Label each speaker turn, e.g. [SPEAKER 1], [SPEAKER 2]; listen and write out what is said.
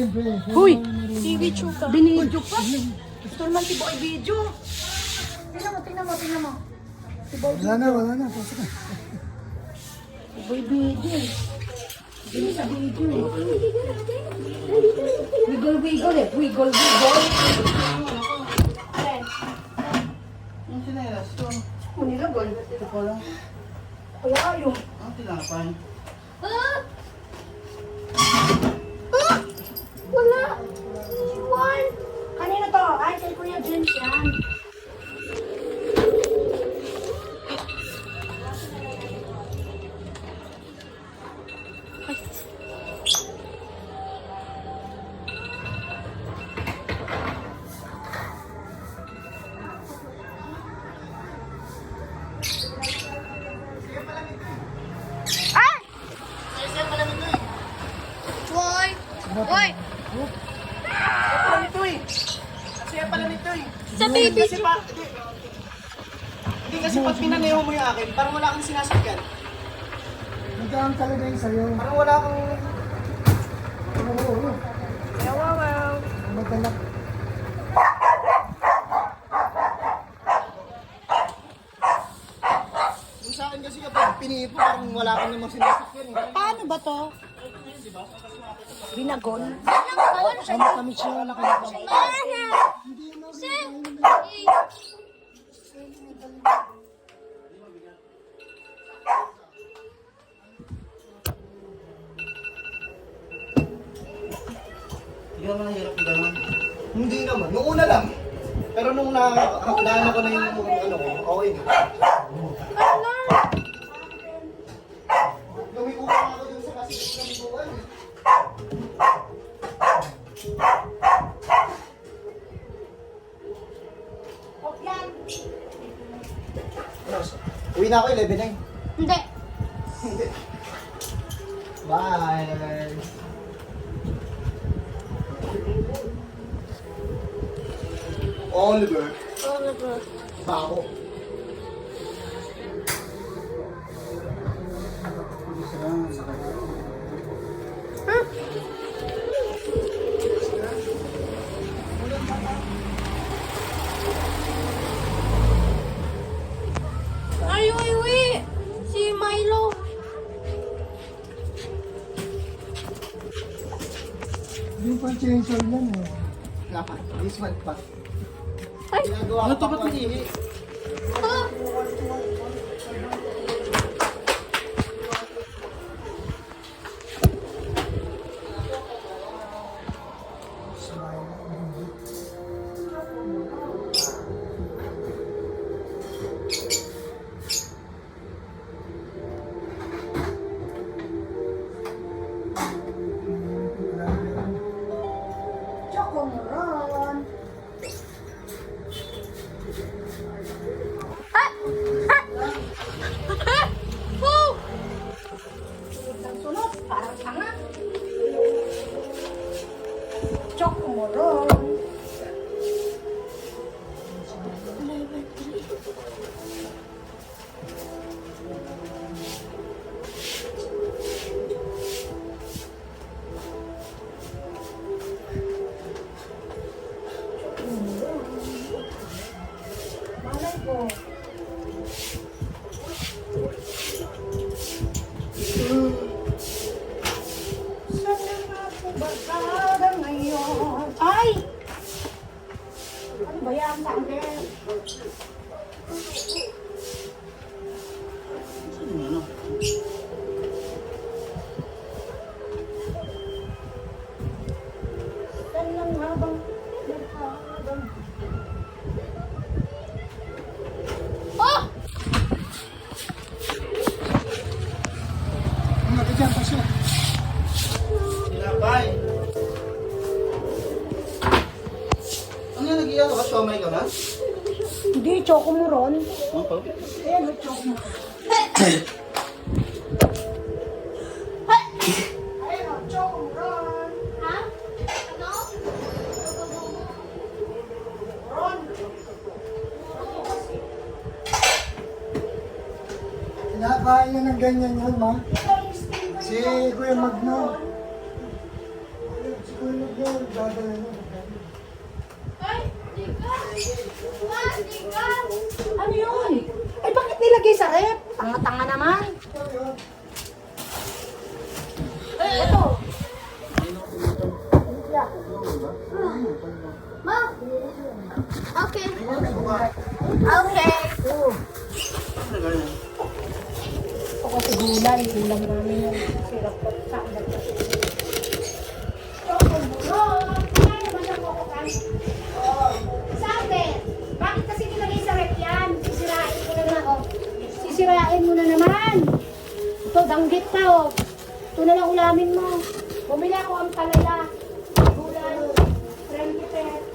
[SPEAKER 1] Huy! I-video ka. Binidyo pa. Gusto naman si Boy video. Tingnan mo. Si Boy video.
[SPEAKER 2] Wala na. Pasok na.
[SPEAKER 1] Si Boy video. Hindi sa video eh. Wiggle eh. Wiggle.
[SPEAKER 3] Yung sinelas to.
[SPEAKER 1] Manilagol.
[SPEAKER 3] Ito ko lang.
[SPEAKER 1] Kaya ayaw.
[SPEAKER 3] Ang tinapay.
[SPEAKER 1] Wala. Iwan. Kanino to? Ay, kay Kuya James yan.
[SPEAKER 4] Hoy!
[SPEAKER 3] Ito eh. Kasi pala nito eh.
[SPEAKER 4] Sa baby!
[SPEAKER 3] Hindi kasi pag pinaneho mo yung akin, parang wala kang sinasakyan.
[SPEAKER 2] Nagkaan talaga yung sa'yo.
[SPEAKER 3] Parang wala kang...
[SPEAKER 2] Oo.
[SPEAKER 4] Wow.
[SPEAKER 2] Magdalak.
[SPEAKER 3] Yung sa akin kasi kapag pinipo, parang wala kang namang sinasakyan.
[SPEAKER 1] Paano ba to? Binagon?
[SPEAKER 2] Ano kami siya? Nakalakal.
[SPEAKER 3] Hindi naman nahirap yung gano'n. Hindi naman. Nung una lang. Pero nung nakakadaan ako na yung ano ko, okay na. Lumiko pa ako dun sa kasi lumikuan eh. Ano? Uwi na ako 11 na
[SPEAKER 4] Hindi.
[SPEAKER 3] Hindi. Bye! Oliver. Bako.
[SPEAKER 4] Ay, si Milo.
[SPEAKER 2] Hindi pa chainsaw yan eh.
[SPEAKER 3] Dapat. This one pa.
[SPEAKER 4] Ay.
[SPEAKER 3] Ginagawa ko pa panihi.
[SPEAKER 4] Ah.
[SPEAKER 1] Chocomoron.
[SPEAKER 4] Oh!
[SPEAKER 1] Sunod, parang tanga. Chocomoron. Malay ko. Sana nga po ba ngayon? Ay! Ano ba yan sa akin?
[SPEAKER 3] Ano?
[SPEAKER 1] Sana nga bang nagkakabang?
[SPEAKER 4] Oh!
[SPEAKER 2] Ano dyan pa siya?
[SPEAKER 3] Sinapay. Ano yung nag-iyan ka? Siomay ka na?
[SPEAKER 1] Hindi, chocomoron.
[SPEAKER 3] Ano pa?
[SPEAKER 1] Ayan, chocomoron. Ayun, chocomoron.
[SPEAKER 4] Ha? Ano?
[SPEAKER 1] Ron.
[SPEAKER 2] Kinakain niya ng ganyan yan, ma.
[SPEAKER 1] Ito yung steam.
[SPEAKER 2] Si Kuya Magno. Si Kuya Magno.
[SPEAKER 4] Ay, tigas! Ah, tigas!
[SPEAKER 1] Ano yun? Ay, bakit nilagay sa rep? Tanga-tanga naman. Ito.
[SPEAKER 4] Ma! Okay. Okay.
[SPEAKER 1] Ito kasi gulay. Ulam namin yan. Sirap ko sa akin.
[SPEAKER 5] Sabi, bakit kasi nilagay sa rep yan? Sisirain mo na naman, oh. Sisirain mo na naman. Ito, danggit pa, oh. Ito na lang ulamin mo. Bumili ako ang palaya. Gulay. 30 pesos.